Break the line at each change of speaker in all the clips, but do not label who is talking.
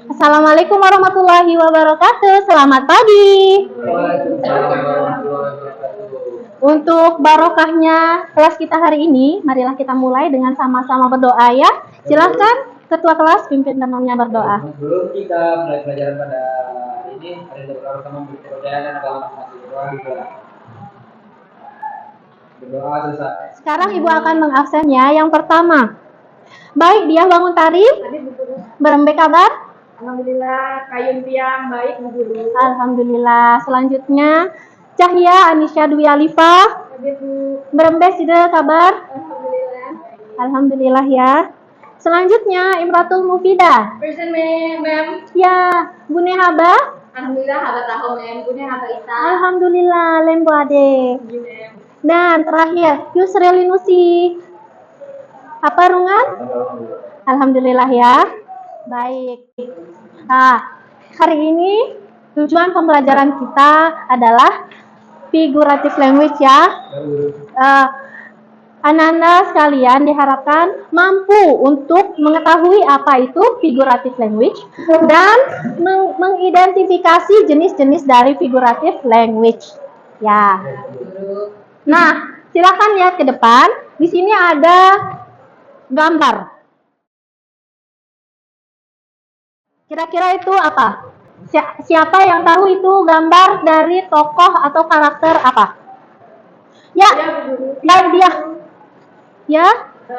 Assalamualaikum warahmatullahi wabarakatuh. Selamat pagi. Untuk barokahnya kelas kita hari ini, marilah kita mulai dengan sama-sama berdoa ya. Silakan ketua kelas pimpin temannya berdoa.
Sebelum kita mulai pelajaran pada ini, mari kita berdoa bersama kepercayaan agama masing-masing. Berdoa selesai.
Sekarang Ibu akan mengabsennya. Yang pertama, baik dia bangun tari. Berembe kabar?
Alhamdulillah, kayun tiang baik Bu Guru.
Alhamdulillah. Selanjutnya, Cahya Anisya Dwi Alifa. Berembe sida kabar?
Alhamdulillah.
Alhamdulillah ya. Selanjutnya, Imratul Mufidah.
Present ma'am.
Ya, Bune Haba.
Alhamdulillah, haba tahu ma'am. Punya haba ita.
Alhamdulillah, lembo ade.
Ma'am.
Dan terakhir, Yusril Linusi. Apa rungan? Alhamdulillah ya. Baik. Nah, hari ini tujuan pembelajaran kita adalah figurative language ya. Anak-anak sekalian diharapkan mampu untuk mengetahui apa itu figurative language dan mengidentifikasi jenis-jenis dari figurative language. Ya. Nah, silakan lihat ke depan. Di sini ada gambar. Kira-kira itu apa? Siapa yang tahu itu gambar dari tokoh atau karakter apa? Ya, dia. Ya,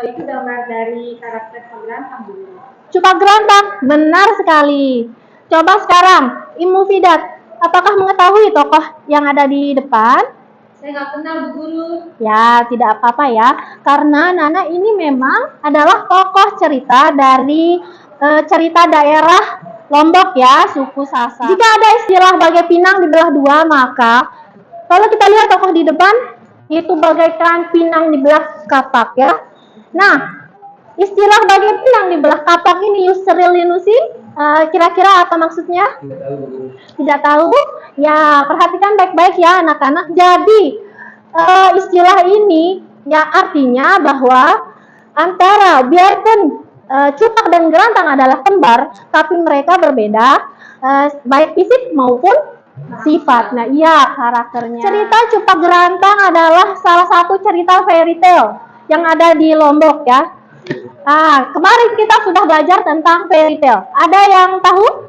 Itu gambar dari karakter Pemberantam Bu Guru.
Cupak Gerantang. Benar sekali. Coba sekarang, Imu Fidat, apakah mengetahui tokoh yang ada di depan?
Saya nggak kenal Bu Guru.
Ya, tidak apa-apa ya. Karena Nana ini memang adalah tokoh cerita dari cerita daerah Lombok ya, suku Sasak. Jika ada istilah bagai pinang dibelah dua, maka kalau kita lihat tokoh di depan, itu bagaikan pinang dibelah kapak ya. Nah, istilah bagai pinang dibelah kapak ini Yusril Linusi, kira-kira apa maksudnya? Tidak tahu? Ya, perhatikan baik-baik ya anak-anak. Jadi, istilah ini ya artinya bahwa antara biarpun Cupak dan Gerantang adalah kembar, tapi mereka berbeda, baik fisik maupun sifat. Nah, iya karakternya. Cerita Cupak Gerantang adalah salah satu cerita fairy tale yang ada di Lombok ya. Kemarin kita sudah belajar tentang fairy tale. Ada yang tahu?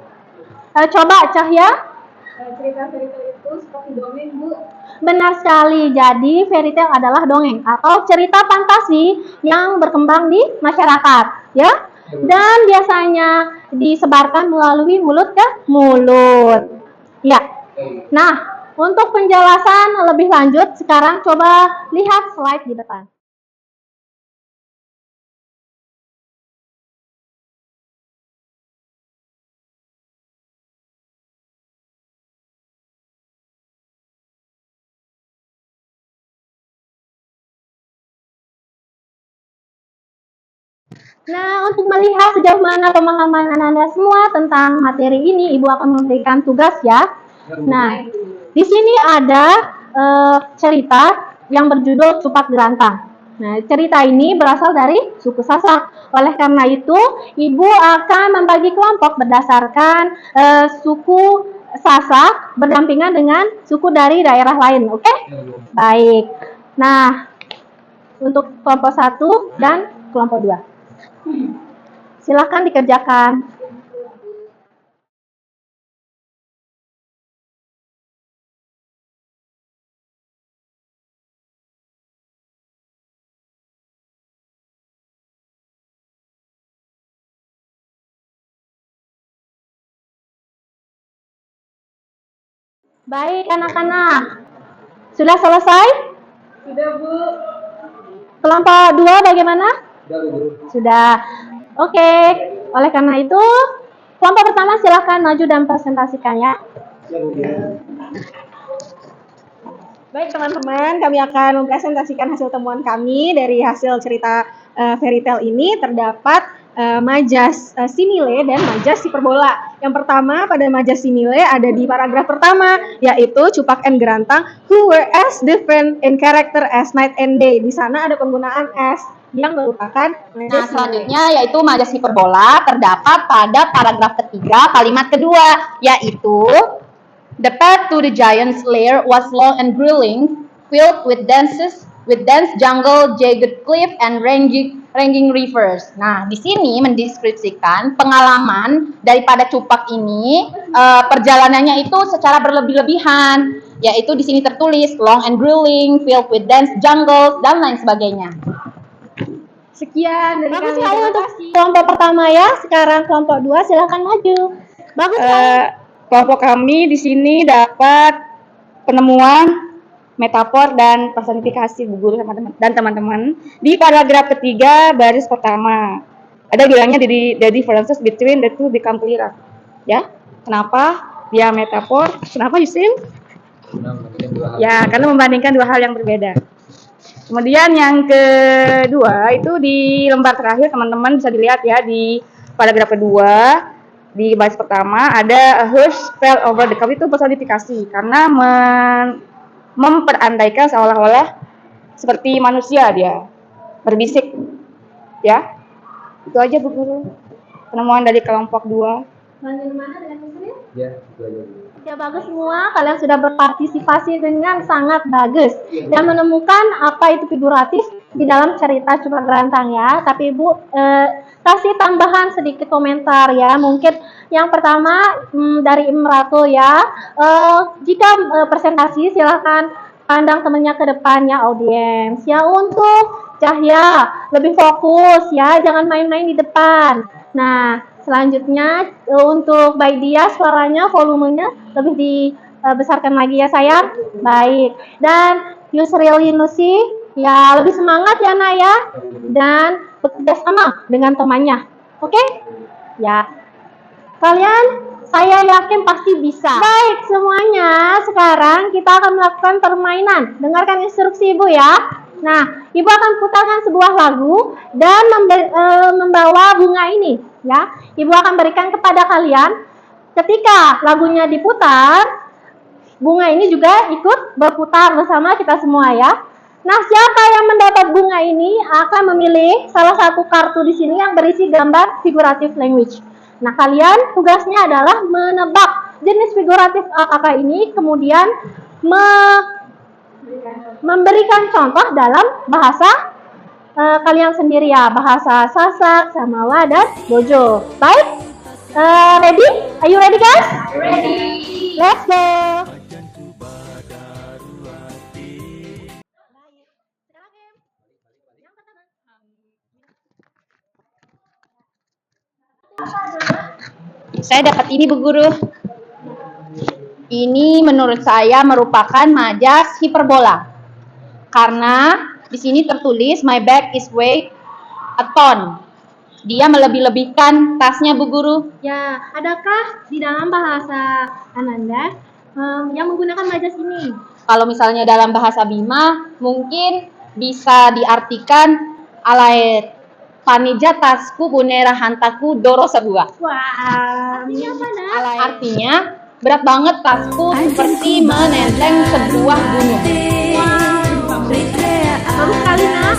Coba Cahya.
Cerita-cerita itu seperti dongeng Bu.
Benar sekali. Jadi fairy tale adalah dongeng atau cerita fantasi yang berkembang di masyarakat, ya. Dan biasanya disebarkan melalui mulut ke mulut. Ya. Nah, untuk penjelasan lebih lanjut sekarang coba lihat slide di depan. Nah, untuk melihat sejauh mana pemahaman anak-anak semua tentang materi ini, Ibu akan memberikan tugas ya. Nah, di sini ada cerita yang berjudul Cupak Gerantang. Nah, cerita ini berasal dari suku Sasak. Oleh karena itu, Ibu akan membagi kelompok berdasarkan suku Sasak berdampingan dengan suku dari daerah lain. Oke? Baik. Nah, untuk kelompok 1 dan kelompok 2. Silakan dikerjakan. Baik anak-anak, sudah selesai?
Sudah Bu.
Kelompok 2 bagaimana?
Sudah.
Sudah. Oke. Oleh karena itu, kelompok pertama silakan maju dan presentasikannya. Baik teman-teman, kami akan mempresentasikan hasil temuan kami dari hasil cerita fairy tale ini. Terdapat majas simile dan majas hiperbola. Yang pertama pada majas simile ada di paragraf pertama, yaitu Cupak and Gerantang who were as different in character as night and day. Di sana ada penggunaan as yang merupakan
Nah, selanjutnya yaitu majas hiperbola terdapat pada paragraf ketiga kalimat kedua, yaitu the path to the giant's lair was long and grueling, filled with dense jungle, jagged cliff, and raging rivers. Nah, di sini mendeskripsikan pengalaman daripada Cupak ini, perjalanannya itu secara berlebih-lebihan, yaitu di sini tertulis long and grueling, filled with dense jungle, dan lain sebagainya.
Sekian dari kami. Sekali untuk kelompok pertama ya. Sekarang kelompok 2 silahkan maju. Bagus
Kelompok kami di sini dapat penemuan metafor dan personifikasi Bu Guru dan teman-teman di paragraf ketiga baris pertama. Ada bilangnya the differences between the two become clearer. Ya, kenapa dia metafor? Kenapa Yusin? Ya, karena membandingkan dua hal yang berbeda. Kemudian yang kedua itu di lembar terakhir teman-teman bisa dilihat ya di paragraf kedua di baris pertama ada a horse fell over the cup, itu personifikasi karena memperandaikan seolah-olah seperti manusia dia berbisik ya. Itu aja Bu Guru penemuan dari kelompok 2.
Bagaimana dengan Yusril?
Ya, itu aja.
Ya bagus semua, kalian sudah berpartisipasi dengan sangat bagus dan menemukan apa itu figuratif di dalam cerita Cupak Gerantang ya. Tapi Ibu kasih tambahan sedikit komentar ya. Mungkin yang pertama dari Imratul ya. Jika presentasi silahkan pandang temannya ke depannya audiens ya. Untuk Cahya lebih fokus ya, jangan main-main di depan. Nah, selanjutnya untuk Baidia suaranya volumenya lebih dibesarkan lagi ya sayang. Baik. Dan Yusril Yunusi ya lebih semangat ya Naya dan bekerja sama dengan temannya. Oke? Ya. Kalian saya yakin pasti bisa. Baik semuanya, sekarang kita akan melakukan permainan. Dengarkan instruksi Ibu ya. Nah, Ibu akan putarkan sebuah lagu dan membawa bunga ini ya. Ibu akan berikan kepada kalian. Ketika lagunya diputar, bunga ini juga ikut berputar bersama kita semua ya. Nah, siapa yang mendapat bunga ini akan memilih salah satu kartu di sini yang berisi gambar figurative language. Nah, kalian tugasnya adalah menebak jenis figuratif AKK ini, kemudian memberikan contoh dalam bahasa kalian sendiri ya, bahasa Sasak, Samawa, dan Bojo. Baik, ready? Are you ready guys? Ready. Let's go.
Saya dapat ini Bu Guru. Ini menurut saya merupakan majas hiperbola. Karena di sini tertulis my bag is weigh a ton. Dia melebih-lebihkan tasnya Bu Guru.
Ya, adakah di dalam bahasa Ananda yang menggunakan majas ini?
Kalau misalnya dalam bahasa Bima mungkin bisa diartikan alaet panija tasku bunera hantaku doro sebuah.
Wah, artinya apa Nak?
Artinya berat banget tasku seperti menenteng sebuah gunung.
Bagus sekali Nak.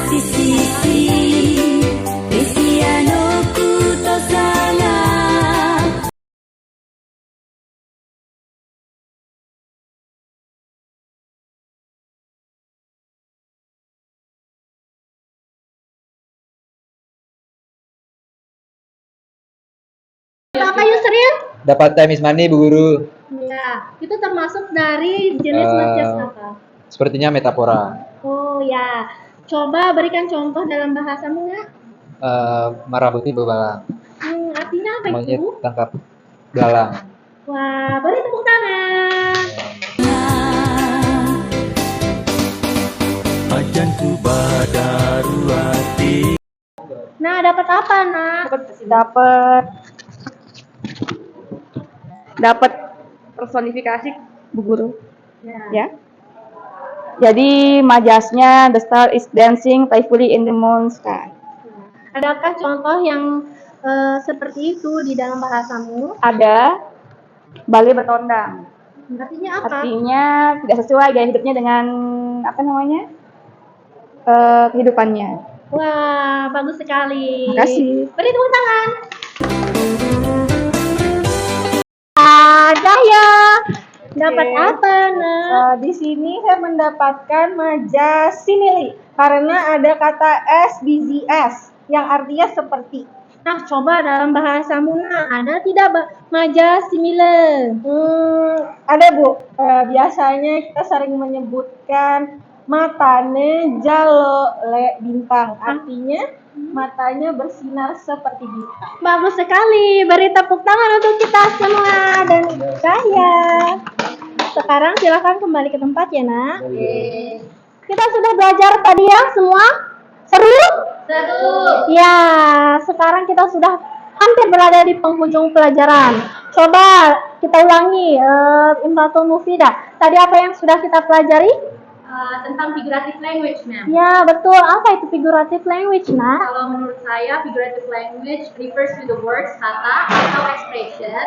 Apa Yusril?
Dapat time is money Bu Guru.
Ya, itu termasuk dari jenis majas apa?
Sepertinya metafora.
Oh ya, coba berikan contoh dalam bahasamu Nak.
Marabuti bebalang.
Artinya apa
Monyet
itu?
tangkap belalang.
Wah, beri tepuk tangan.
Ajanku badaruati.
Nah, dapat apa Nak?
Dapat personifikasi Bu Guru
Ya.
ya. Jadi majasnya the star is dancing playfully in the moon sky.
Adakah contoh yang seperti itu di dalam bahasamu?
Ada Bali bertondang.
Artinya apa?
Artinya tidak sesuai gaya hidupnya dengan apa namanya kehidupannya.
Wah, bagus sekali.
Makasih.
Beri tepuk tangan. Daya, dapat
Oke.
apa, Nak?
Di sini saya mendapatkan majas simile karena ada kata SBZS yang artinya seperti.
Nah, coba dalam bahasa Muna ada tidak majas simile?
Ada Bu. Biasanya kita sering menyebutkan matane jalo le bintang. Artinya matanya bersinar seperti bintang.
Bagus sekali. Beri tepuk tangan untuk kita semua dan saya. Sekarang silakan kembali ke tempat ya, Nak. Kita sudah belajar tadi ya semua? Seru?
Seru.
Ya, sekarang kita sudah hampir berada di penghujung pelajaran. Coba kita ulangi, Imratul Mufida. Tadi apa yang sudah kita pelajari?
Tentang figurative language, ma'am.
Ya, betul. Apa itu figurative language, Nak?
Kalau menurut saya, figurative language refers to the words, kata, atau expression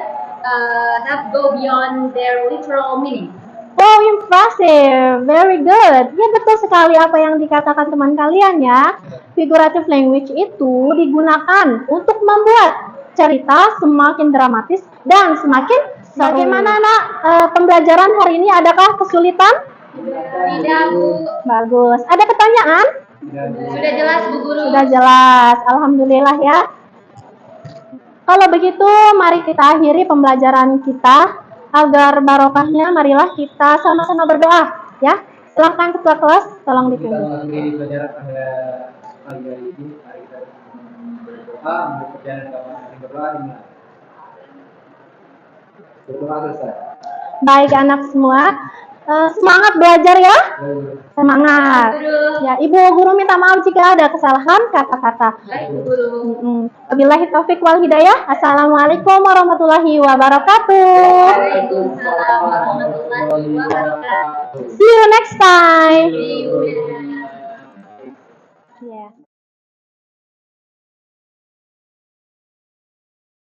that go beyond their literal meaning.
Wow, impressive. Very good. Ya, betul sekali apa yang dikatakan teman kalian ya. Figurative language itu digunakan untuk membuat cerita semakin dramatis dan semakin bagaimana, Nak? Pembelajaran hari ini adakah kesulitan?
Tidak, Bu.
Bagus. Ada pertanyaan?
Sudah jelas, Bu Guru.
Sudah jelas. Alhamdulillah ya. Kalau begitu, mari kita akhiri pembelajaran kita. Agar barokahnya, marilah kita sama-sama berdoa. Ya, silakan ketua kelas, tolong
Kita
dipimpin.
mengakhiri pelajaran pada pagi hari ini. Mari kita berdoa, membuat perjalanan kita berdoa dimulai. Berdoa selesai.
Baik anak semua, semangat belajar ya. Semangat. Ya, Ibu Guru minta maaf jika ada kesalahan kata-kata.
Baik, Bu Guru.
Wabillahi taufik wal hidayah. Assalamualaikum warahmatullahi wabarakatuh.
Waalaikumsalam warahmatullahi wabarakatuh.
See you next time.
See you.